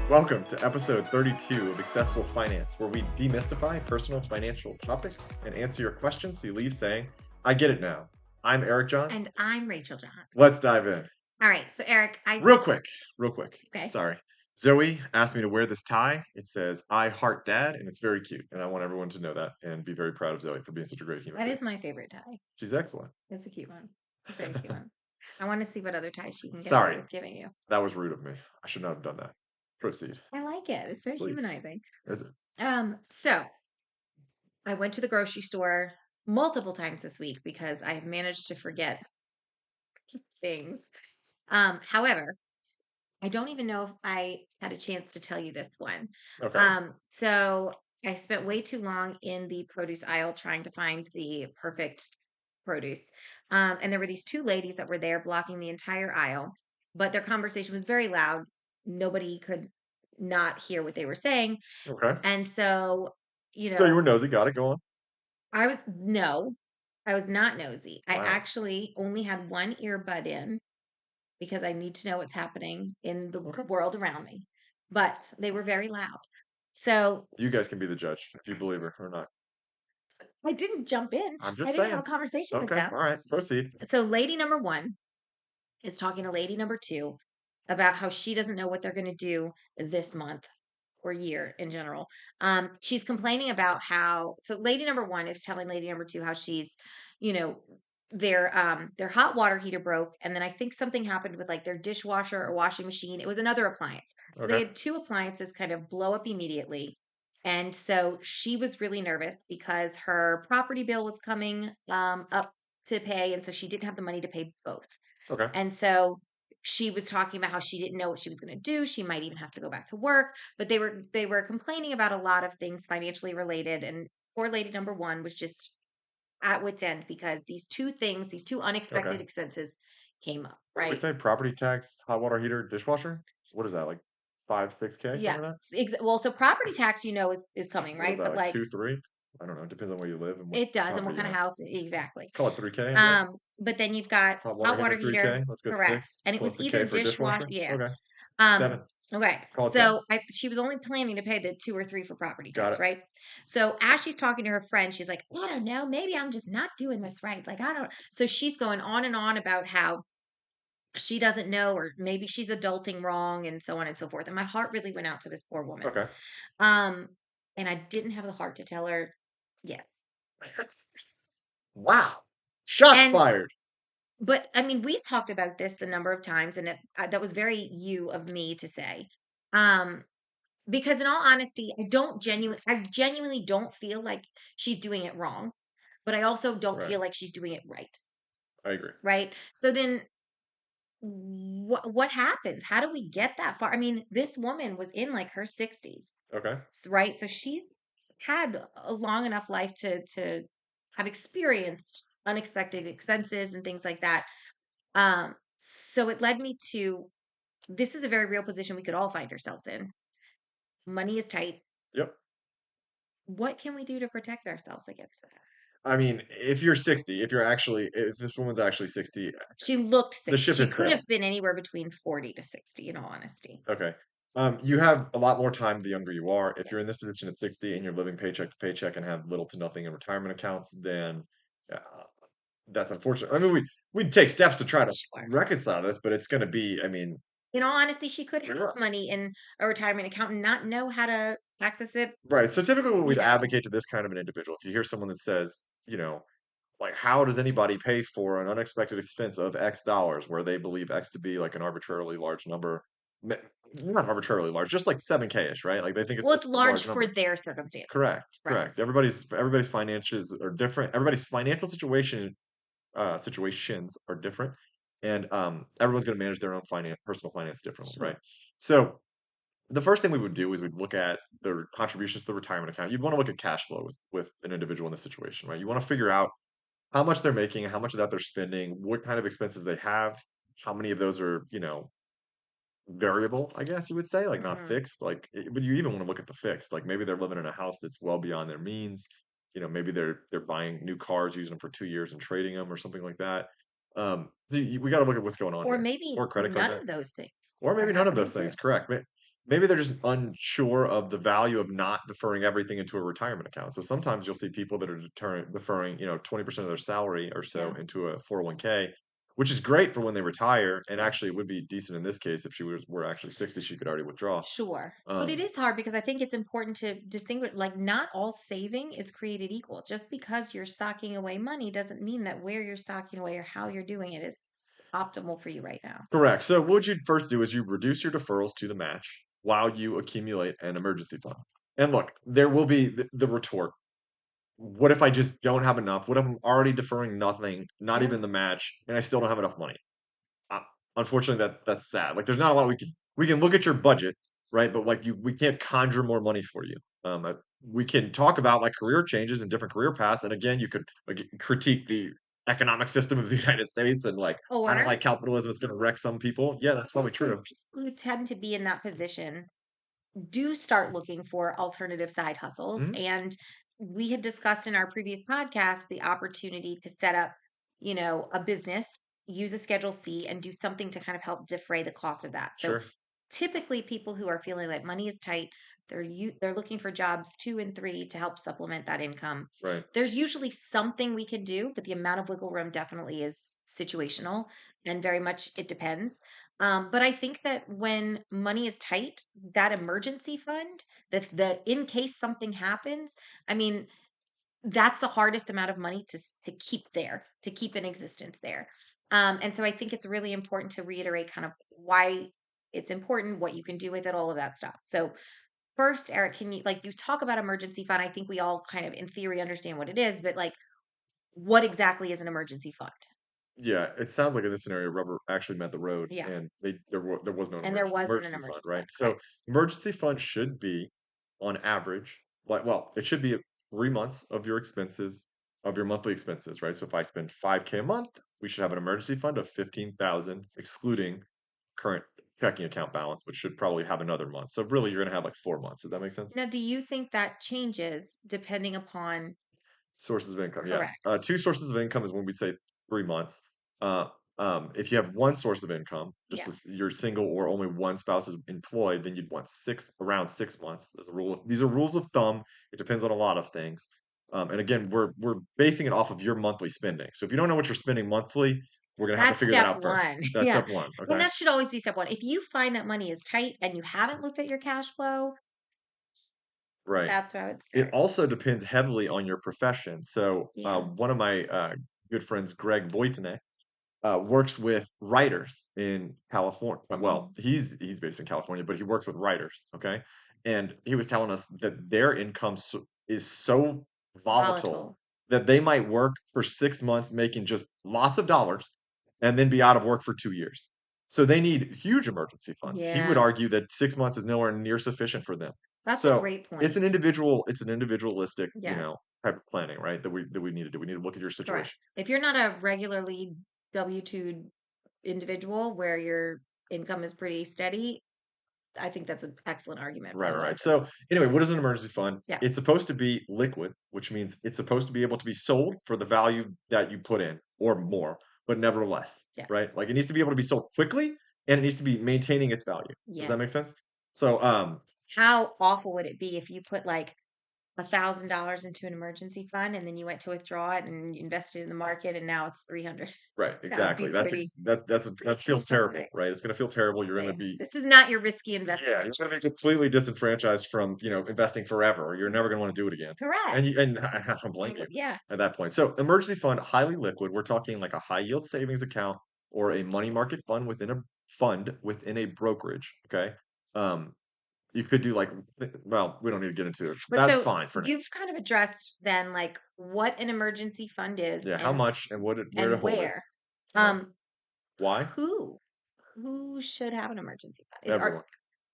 Welcome to episode 32 of Accessible Finance, where we demystify personal financial topics and answer your questions so you leave saying, I get it now. I'm Eric Johns. And I'm Rachel John. Let's dive in. All right, so Eric, Real quick. Okay. Sorry. Zoe asked me to wear this tie. It says, I heart dad, and it's very cute. And I want everyone to know that and be very proud of Zoe for being such a great human That being. is my favorite tie. She's excellent. It's a cute one. It's a very cute one. I want to see what other ties she can get Sorry. away with giving you. That was rude of me. I should not have done that. Proceed. I like it. It's very Please. humanizing. Is it? So I went to the grocery store multiple times this week because I have managed to forget things. However, I don't even know if I had a chance to tell you this one. Okay. So I spent way too long in the produce aisle trying to find the perfect produce. And there were these two ladies that were there blocking the entire aisle, but their conversation was very loud. Nobody could not hear what they were saying. Okay. And so, So you were nosy. Got it. Go on. I was not nosy. I Wow. actually only had one earbud in because I need to know what's happening in the Okay. world around me. But they were very loud. So You guys can be the judge if you believe her or not. I didn't jump in. I'm I just didn't have saying. a conversation with Okay. them. All right. Proceed. So lady number one is talking to lady number two about how she doesn't know what they're going to do this month or year in general. She's complaining about how, so lady number one is telling lady number two how she's, you know, their hot water heater broke, and then I think something happened with like their dishwasher or washing machine. It was another appliance. So they Okay. had two appliances kind of blow up immediately. And so she was really nervous because her property bill was coming up to pay, and so she didn't have the money to pay both. Okay. And so she was talking about how she didn't know what she was going to do. She might even have to go back to work, but they were complaining about a lot of things financially related, and poor lady number one was just at wit's end because these two unexpected Okay. expenses came up, What did we right? say? Property tax, hot water heater, dishwasher? What is that? Like 5, 6K, something like that? Yes. Well, so property tax, is coming, What is right? that? But Like like 2, 3? I don't know. It depends on where you live and what it does, and what property you kind of have. house exactly. Let's call it 3K, I guess. But then you've got Hot water hot heater, water heater, 3K. Let's go correct. 6 And it was plus a either K for a dishwasher, dishwasher. yeah. Okay. Um, 7. okay. Call it 7. So she was only planning to pay the 2 or 3 for property Got tax, it. right? So as she's talking to her friend, she's like, I don't know, maybe I'm just not doing this right. Like, I don't. So she's going on and on about how she doesn't know, or maybe she's adulting wrong, and so on and so forth. And my heart really went out to this poor woman. Okay. Um, and I didn't have the heart to tell her yes. Wow. Shots And fired. but I mean, we've talked about this a number of times, and that was very you of me to say. Um, because in all honesty, I genuinely don't feel like she's doing it wrong, but I also don't Right. feel like she's doing it right. I agree. Right. So then what happens? How do we get that far? I mean, this woman was in like her 60s, Okay. right? So she's had a long enough life to have experienced unexpected expenses and things like that. So it led me to, this is a very real position we could all find ourselves in. Money is tight. Yep. What can we do to protect ourselves against that? I mean, if you're 60, if this woman's actually 60, She looked the sick. ship She has could sailed. have been anywhere between 40 to 60, in all honesty. Okay. You have a lot more time the younger you are. If you're in this position at 60 and you're living paycheck to paycheck and have little to nothing in retirement accounts, then uh, that's unfortunate. I mean, we'd take steps to try to Sure. reconcile this, but it's going to be, I mean, In all honesty, she could it's have gonna be rough. money in a retirement account and not know how to access it, Right. So typically, what you we'd know. advocate to this kind of an individual, if you hear someone that says, like, how does anybody pay for an unexpected expense of X dollars where they believe X to be like an arbitrarily large number? Me- Not arbitrarily large, just like 7K-ish, right? Like they think it's Well, a it's a large large for number. their circumstances. Correct, Right. correct. Everybody's finances are different. Everybody's financial situations are different, and everyone's going to manage their own personal finance differently, right? Sure. So the first thing we would do is we'd look at their contributions to the retirement account. You'd want to look at cash flow with an individual in this situation, right? You want to figure out how much they're making, how much of that they're spending, what kind of expenses they have, how many of those are, variable, I guess you would say, like not Mhm. fixed. But you even want to look at the fixed. Like maybe they're living in a house that's well beyond their means. Maybe they're buying new cars, using them for 2 years and trading them or something like that. We got to look at what's going on Or here, maybe or credit card none debt, of those things or are maybe none of happening those too. things. Correct. maybe they're just unsure of the value of not deferring everything into a retirement account. So sometimes you'll see people that are deferring, 20% of their salary or so Yeah. into a 401k, which is great for when they retire. And actually, it would be decent in this case if were actually 60, she could already withdraw. Sure. But it Um, is hard because I think it's important to distinguish, like, not all saving is created equal. Just because you're stocking away money doesn't mean that where you're stocking away or how you're doing it is optimal for you right now. Correct. So what you'd first do is you reduce your deferrals to the match while you accumulate an emergency fund. And look, there will be the retort. What if I just don't have enough? What if I'm already deferring nothing, not Yeah. even the match, and I still don't have enough money? Uh, Unfortunately, that's sad. Like, there's not a lot we can look at your budget, right? But like we can't conjure more money for you. We can talk about like career changes and different career paths, and again, you could like, critique the economic system of the United States and like I don't Or like capitalism. It's going to wreck some people. Yeah, that's probably also, true. people who tend to be in that position do start looking for alternative side hustles. Mhm. And we had discussed in our previous podcast the opportunity to set up, a business, use a Schedule C, and do something to kind of help defray the cost of that. So Sure. typically, people who are feeling like money is tight, they're looking for jobs 2 and 3 to help supplement that income. Right. There's usually something we can do, but the amount of wiggle room definitely is situational and very much it depends. But I think that when money is tight, that emergency fund, the in case something happens, I mean, that's the hardest amount of money to keep there, to keep in existence there. And so I think it's really important to reiterate kind of why it's important, what you can do with it, all of that stuff. So first, Eric, can you like you talk about emergency fund? I think we all kind of in theory understand what it is, but like what exactly is an emergency fund? Yeah, it sounds like in this scenario, rubber actually met the road, Yeah. and there was no And there wasn't an emergency fund, emergency right? fund, So correct? emergency fund should be, on average, like it should be 3 months of your expenses of your monthly expenses, right? So if I spend 5K a month, we should have an emergency fund of 15,000, excluding current checking account balance, which should probably have another month. So really, you're gonna have like 4 months. Does that make sense? Now, do you think that changes depending upon Sources of income, yes. correct? Two sources of income is when we say 3 months. Uh, if you have one source of income, just Yeah. as you're single or only one spouse is employed, then you'd want around 6 months. As a rule these are rules of thumb. It depends on a lot of things. And again, we're basing it off of your monthly spending. So if you don't know what you're spending monthly, we're gonna have to That's figure that step out first. one. That's Yeah. step one. And Okay. that should always be step one. If you find that money is tight and you haven't looked at your cash flow, Right. that's where I would It start. also depends heavily on your profession. So Yeah. one of my good friends, Greg Voitinek, works with writers in California. Well, Mhm. he's based in California, but he works with writers. Okay, and he was telling us that their income is so volatile Volatile. that they might work for 6 months making just lots of dollars, and then be out of work for 2 years. So they need huge emergency funds. He would Yeah. argue that 6 months is nowhere near sufficient for them. That's a So great it's point. an individualistic, Yeah. type of planning, right? That we need to do. We need to look at your situation. Correct. If you're not a regularly W-2 individual where your income is pretty steady, I think that's an excellent argument Right, by a right, lot right. of people. So anyway, what is an emergency fund? Yeah. It's supposed to be liquid, which means it's supposed to be able to be sold for the value that you put in or more, but nevertheless, right? Yes. Like it needs to be able to be sold quickly and it needs to be maintaining its value. Does that make Yes. sense? So, How awful would it be if you put like $1,000 into an emergency fund and then you went to withdraw it and you invested in the market and now it's 300? right, That would be exactly. pretty That feels terrible, horrific. right? It's going to feel terrible. You're going to Say, be this is not your risky yeah, investment. you're going to be completely disenfranchised from, investing forever, or you're never going to want to do it again. And Correct. I don't blame you Yeah. at that point. So, emergency fund, highly liquid. We're talking like a high yield savings account or a money market fund within a brokerage. Okay. Um, you could do like, well, we don't need to get into it. But That's so fine for now. you've kind of addressed then like what an emergency fund is Yeah. How much and where to and hold it? where. Yeah. Um, Why? who who should have an emergency fund? Everyone.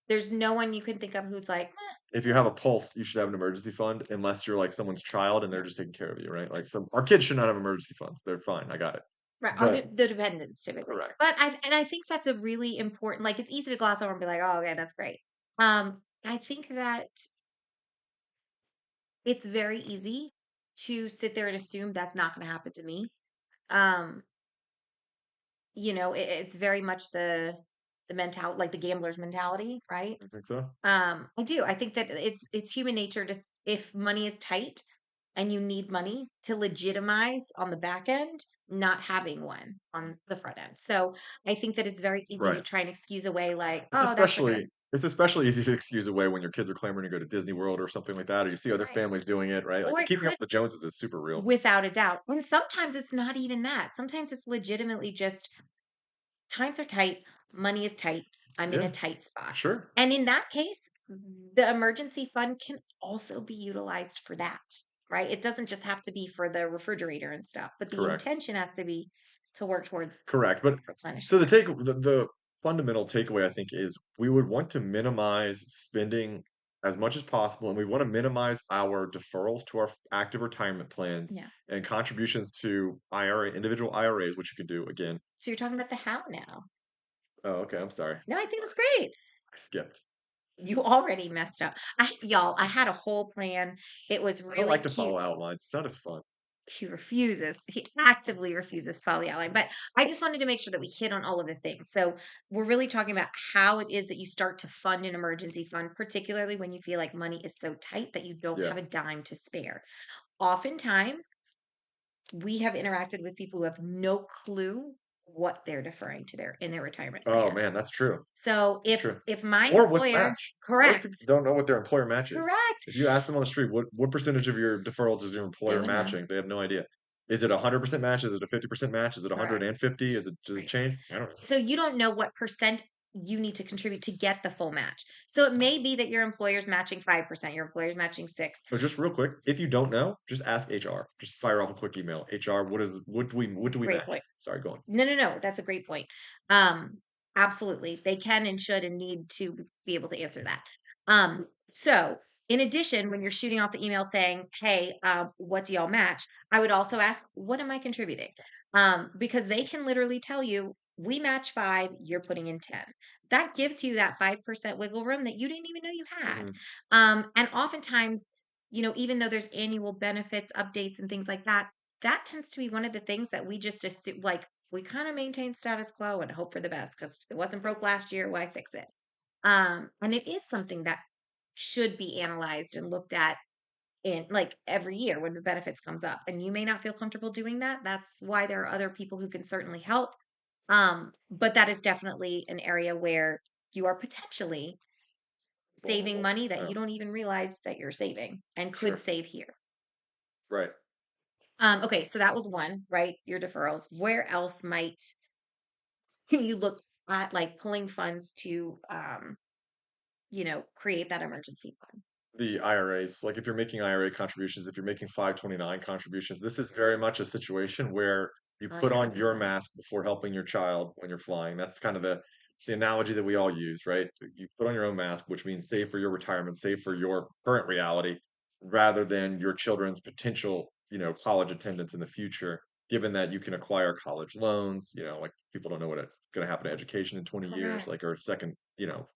There's no one you can think of who's like, If you have a pulse, you should have an emergency fund, unless you're like someone's child and they're yeah, just taking care of you, right? Like our kids should not have emergency funds. They're fine. I got it. right, But the dependents typically. correct. But I think that's a really important. Like it's easy to gloss over and be like, oh, okay, that's great. I think that it's very easy to sit there and assume that's not going to happen to me. Um, it's very much the like the gambler's mentality, right? I think so. I do. I think that it's human nature to if money is tight and you need money to legitimize on the back end, not having one on the front end. So I think that it's very easy to Right. try and excuse away like, It's oh, that's a good especially it's especially easy to excuse away when your kids are clamoring to go to Disney World or something like that, or you see other right. families doing it, right? Like Or the it keeping up could with the Joneses is super real. without a doubt. And sometimes it's not even that. Sometimes it's legitimately just times are tight, money is tight, I'm in a Yeah, tight spot. sure. And in that case, the emergency fund can also be utilized for that, right? It doesn't just have to be for the refrigerator and stuff, but the Correct. intention has to be to work towards Correct. But so replenishing the that. take the fundamental takeaway I think is we would want to minimize spending as much as possible, and we want to minimize our deferrals to our active retirement plans Yeah. and contributions to IRA, individual IRAs, which you could do again. So you're talking about the how now. Oh, okay. I'm sorry. No, I think that's great. I skipped. You already messed up. Y'all, I had a whole plan. It was I don't really like to cute. follow outlines. It's not as fun. He refuses. He actively refuses to follow the outline. But I just wanted to make sure that we hit on all of the things. So we're really talking about how it is that you start to fund an emergency fund, particularly when you feel like money is so tight that you don't Yeah. have a dime to spare. Oftentimes, we have interacted with people who have no clue what they're deferring to their in their retirement Oh plan. man, that's true. So That's true. if my Or what's employer, match? Most correct, people don't know what their employer match is. correct, If you ask them on the street, what percentage of your deferrals is your they employer would know. matching? They have no idea. Is it 100% match? Is it a 50% match? Is it Correct. 150? Is it does it Right. change? I don't know. So you don't know what percent you need to contribute to get the full match. So it may be that your employer's matching 5%, your employer's matching 6. So just real quick, if you don't know, just ask HR. Just fire off a quick email. HR, what do we Great match? point. Sorry, go on. No, no, no, that's a great point. Um, absolutely. They can and should and need to be able to answer that. So in addition, when you're shooting off the email saying, "Hey, what do y'all match?" I would also ask, "What am I contributing?" Because they can literally tell you, "We match 5, you're putting in 10." That gives you that 5% wiggle room that you didn't even know you had. Mhm. And oftentimes, even though there's annual benefits updates and things like that, that tends to be one of the things that we just assume, like, we kind of maintain status quo and hope for the best because it wasn't broke last year. Why fix it? And it is something that should be analyzed and looked at in like every year when the benefits comes up. And you may not feel comfortable doing that. That's why there are other people who can certainly help. But that is definitely an area where you are potentially saving Vulnerable. money that Yeah, you don't even realize that you're saving and could sure. save here. Right. Okay, so that was one, right? Your deferrals. Where else might you look at like pulling funds to create that emergency fund? The IRAs, like if you're making IRA contributions, if you're making 529 contributions, this is very much a situation where you Oh put yeah, on we know your that. mask before helping your child when you're flying. That's kind of the analogy that we all use, right? You put on your own mask, which means save for your retirement, save for your current reality, rather than your children's potential, college attendance in the future, given that you can acquire college loans, like people don't know what's going to happen to education in 20 years, Correct. like or second,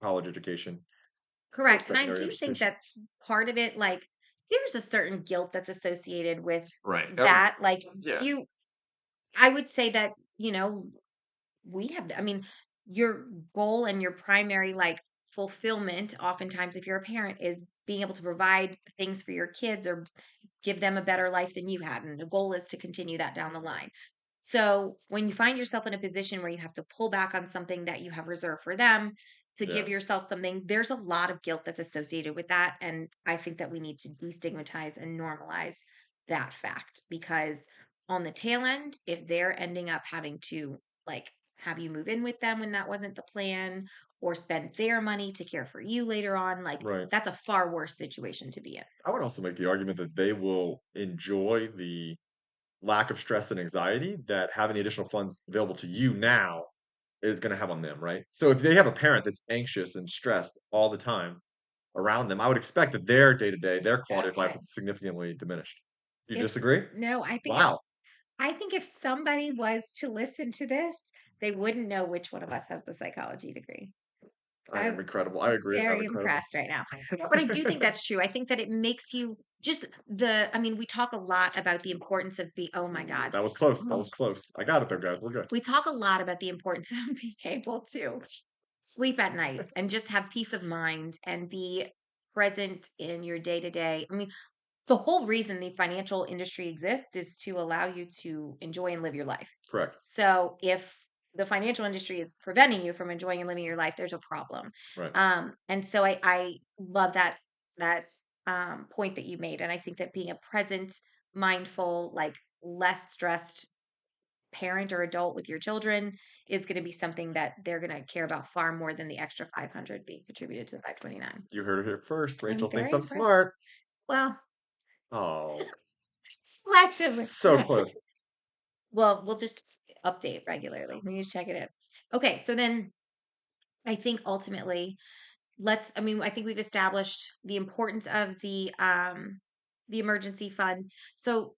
college education, Correct. And I post-secondary do think education. that part of it, like, there's a certain guilt that's associated with Right. that. Like, Yeah. I would say that, we have, I mean, your goal and your primary, like, fulfillment, oftentimes, if you're a parent, is being able to provide things for your kids or give them a better life than you had. And the goal is to continue that down the line. So when you find yourself in a position where you have to pull back on something that you have reserved for them to give Yeah. yourself something, there's a lot of guilt that's associated with that. And I think that we need to destigmatize and normalize that fact because on the tail end, if they're ending up having to like have you move in with them when that wasn't the plan or spend their money to care for you later on, like Right. that's a far worse situation to be in. I would also make the argument that they will enjoy the lack of stress and anxiety that having the additional funds available to you now is going to have on them, right? So if they have a parent that's anxious and stressed all the time around them, I would expect that their day to day, their quality of life Okay. is significantly diminished. You If disagree? no, Wow. I think if somebody was to listen to this, they wouldn't know which one of us has the psychology degree. I am I'm incredible. I agree. I'm very incredible. impressed right now. But I do think that's true. I think that it makes you just I mean, we talk a lot about the importance of oh my Ooh, God. that was close. That Oh, was close. I got it though, guys. We're good. we talk a lot about the importance of being able to sleep at night and just have peace of mind and be present in your day to day. I mean, the whole reason the financial industry exists is to allow you to enjoy and live your life. Correct. So if the financial industry is preventing you from enjoying and living your life, there's a problem. Right. And so I love that point that you made, and I think that being a present, mindful, like less stressed parent or adult with your children is going to be something that they're going to care about far more than the extra 500 being contributed to the 529. You heard it here first. I'm Rachel thinks very I'm impressed. smart. Well, Oh, selectively. so close. Well, we'll just update regularly. So We need to close. check it in. Okay, so then I think ultimately, I mean, I think we've established the importance of the emergency fund. So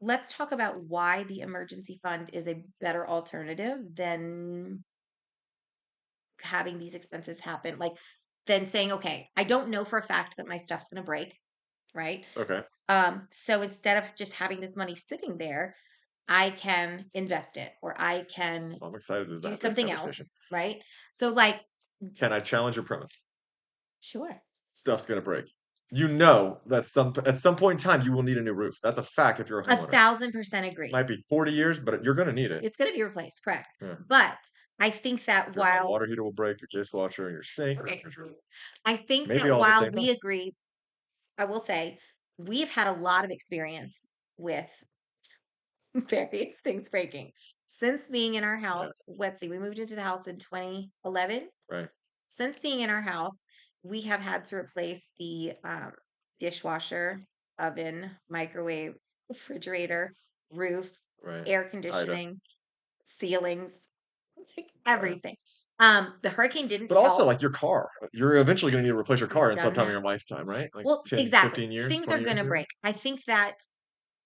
let's talk about why the emergency fund is a better alternative than having these expenses happen. Like than saying, okay, I don't know for a fact that my stuff's gonna break, right? Okay. So instead of just having this money sitting there, I can invest it or I can Well, I'm excited to do have this something else, conversation. right? So like, Can I challenge your premise? sure, Stuff's gonna break. You know that at some point in time you will need a new roof. That's a fact if you're a a homeowner. 1000% agree. Might be 40 years, but you're gonna need it. It's gonna be replaced, correct. Yeah. But I think that Your hot while water heater will break, your dishwasher, and your sink, okay, I think maybe that all at the while same time. we agree, I will say we've had a lot of experience with various things breaking. Since being in our house, Yeah, let's see, we moved into the house in 2011. right. Since being in our house, we have had to replace the dishwasher, oven, microwave, refrigerator, roof, Right. air Ida. conditioning, ceilings, like Right. everything. The hurricane didn't But also, help. like your car, you're eventually going to need to replace your car We've in done sometime in that. your lifetime, right? Like Well, 10, exactly. 15 years, Things are 20 years, going to maybe. break. I think that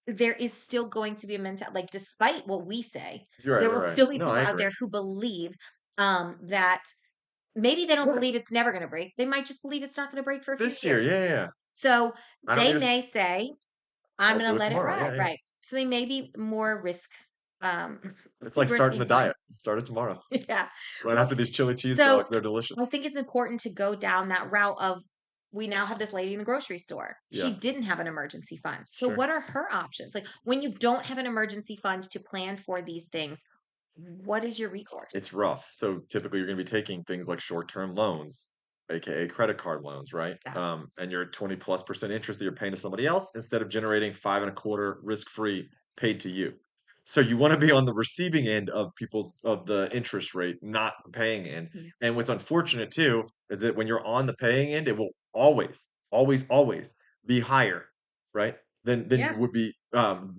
there is still going to be a mental, like, despite what we say, You're right. there You're will right. still be No, people I out agree. there who believe that maybe they don't believe it's never going to break. They might just believe it's not going to break for a few This year, years. yeah, yeah, yeah. So I don't they need to. may say, I'm I'll going do to it let it tomorrow. ride. Yeah, yeah. Right. So they may be more um, It's like risk starting the inclined. diet. Start it tomorrow, Yeah. right Well, after these chili cheese so dogs. They're I delicious. think it's important to go down that route of we now have this lady in the grocery store. Yeah, She didn't have an emergency fund. So sure. what are her options? Like when you don't have an emergency fund to plan for these things, what is your recourse? It's rough. So typically, you're going to be taking things like short-term loans, aka credit card loans, right? That's And your 20+% interest that you're paying to somebody else instead of generating 5.25 risk-free paid to you. So you want to be on the receiving end of the interest rate, not paying end. Mhm. And what's unfortunate too is that when you're on the paying end, it will always, always, always be higher, right? Than you Yeah, would be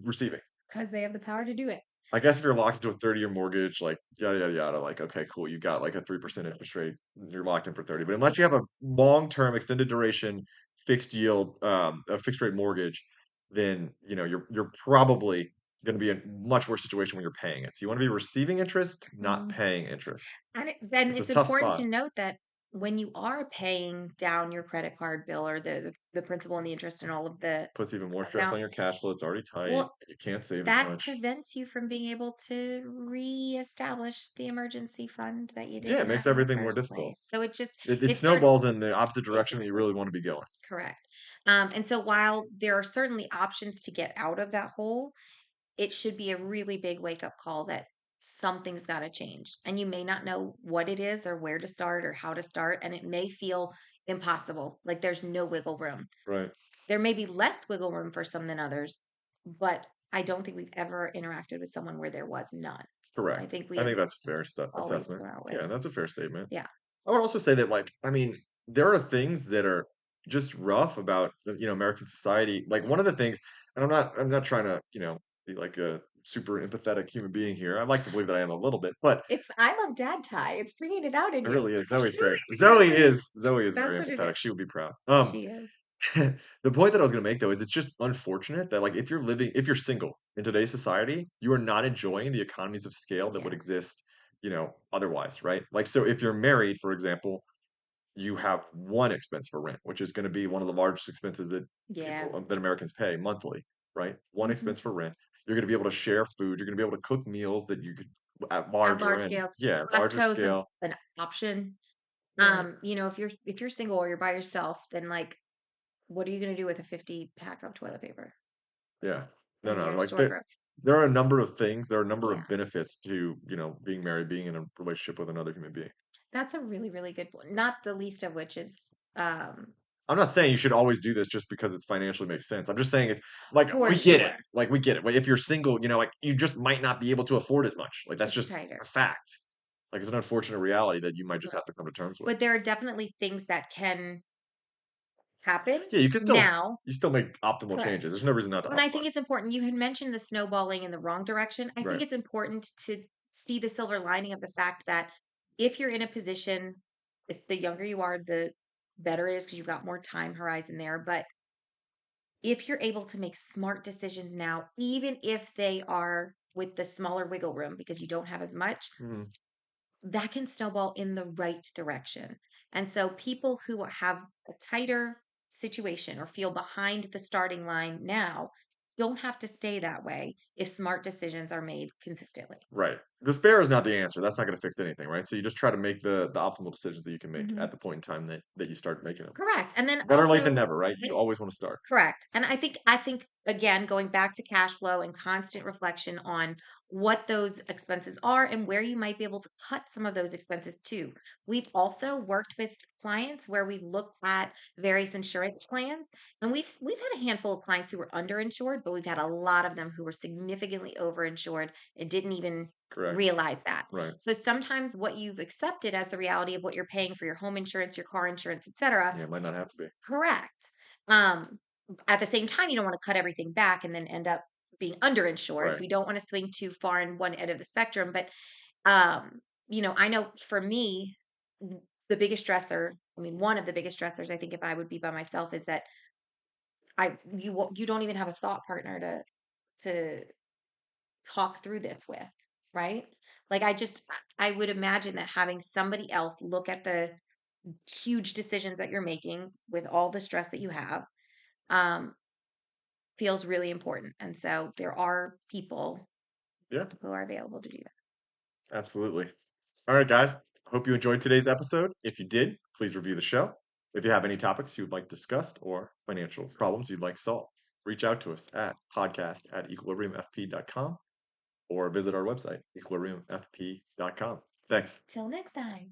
receiving. because they have the power to do it. I guess if you're locked into a 30-year mortgage, like yada yada yada, like okay, cool, you got like a 3% interest rate, you're locked in for 30. But unless you have a long-term, extended duration, fixed yield, a fixed rate mortgage, then you're probably going to be in a much worse situation when you're paying it. So you want to be receiving interest, not Mhm. paying interest. And then It's a it's tough important spot. to note that when you are paying down your credit card bill or the principal and the interest and all of the Puts even more stress amount, on your cash flow. It's already tight. well, You can't save as that much. prevents you from being able to reestablish the emergency fund that you Yeah, it didn't makes have in the everything more first difficult. place. So it just It it snowballs starts in the opposite direction that you exactly really want to be going. correct. And so while there are certainly options to get out of that hole, it should be a really big wake up call that something's got to change. And you may not know what it is or where to start or how to start. And it may feel impossible, like there's no wiggle room. Right. There may be less wiggle room for some than others, but I don't think we've ever interacted with someone where there was none. I Correct. think we I have think that's a fair always assessment. come out with, Yeah, that's a fair statement. yeah, I would also say that, like, I mean, there are things that are just rough about, American society. Like one of the things, and I'm not trying to, be like a super empathetic human being here. I like to believe that I am a little bit, but it's I love dad tie. It's bringing it out in it you. really is. Zoe's great. That's what it is. Zoe is That's very what it empathetic. is. She would be proud. She is. The point that I was gonna make though is it's just unfortunate that like if you're single in today's society, you are not enjoying the economies of scale that would Yes. exist, otherwise, right? Like so if you're married, for example, you have one expense for rent, which is gonna be one of the largest expenses that Yeah. that Americans pay monthly, right? One Hmm. expense for rent. You're gonna be able to share food. You're gonna be able to cook meals that you could at At larger large and scales. yeah, larger Costco's scale. an option. Right. If you're single or you're by yourself, then like, what are you gonna do with a 50 pack of toilet paper? Yeah. Are No, you no, gonna like store it for? there are a number of things, there are a number Yeah, of benefits to, being married, being in a relationship with another human being. that's a really, really good point. Not the least of which is I'm not saying you should always do this just because it's financially makes sense. I'm just saying it's like for we get it. sure. Like we get it. Like, if you're single, like you just might not be able to afford as much. Like that's It's just tighter. a fact. Like it's an unfortunate reality that you might just Right. have to come to terms with. But there are definitely things that can happen Yeah, now. you still make optimal Correct. changes. There's no reason not to And I think optimize. it's important. You had mentioned the snowballing in the wrong direction. I think Right. it's important to see the silver lining of the fact that if you're in a position, the younger you are, the better it is because you've got more time horizon there. But if you're able to make smart decisions now, even if they are with the smaller wiggle room because you don't have as much, Mhm. that can snowball in the right direction. And so people who have a tighter situation or feel behind the starting line now don't have to stay that way if smart decisions are made consistently. Right. Despair is not the answer. That's not going to fix anything, right? So you just try to make the optimal decisions that you can make Mhm. at the point in time that you start making them. Correct. And then Better late than also, never, right? You always want to start. correct. And I think again going back to cash flow and constant reflection on what those expenses are and where you might be able to cut some of those expenses too. We've also worked with clients where we've looked at various insurance plans and we've had a handful of clients who were underinsured, but we've had a lot of them who were significantly overinsured and didn't even Correct. realize that. Right. So sometimes what you've accepted as the reality of what you're paying for your home insurance, your car insurance, etc. Yeah, it might not have to be. Correct. Um, at the same time, you don't want to cut everything back and then end up being underinsured. Right. We don't want to swing too far in one end of the spectrum. But um, I know for me, the biggest stressor, I mean, one of the biggest stressors, I think, if I would be by myself, is that you don't even have a thought partner to talk through this with, right? Like I would imagine that having somebody else look at the huge decisions that you're making with all the stress that you have um, feels really important. And so there are people Yeah, who are available to do that. absolutely. All right, guys. Hope you enjoyed today's episode. If you did, please review the show. If you have any topics you would like discussed or financial problems you'd like solved, reach out to us at podcast@equilibriumfp.com or visit our website, equilibriumfp.com. Thanks. Till next time.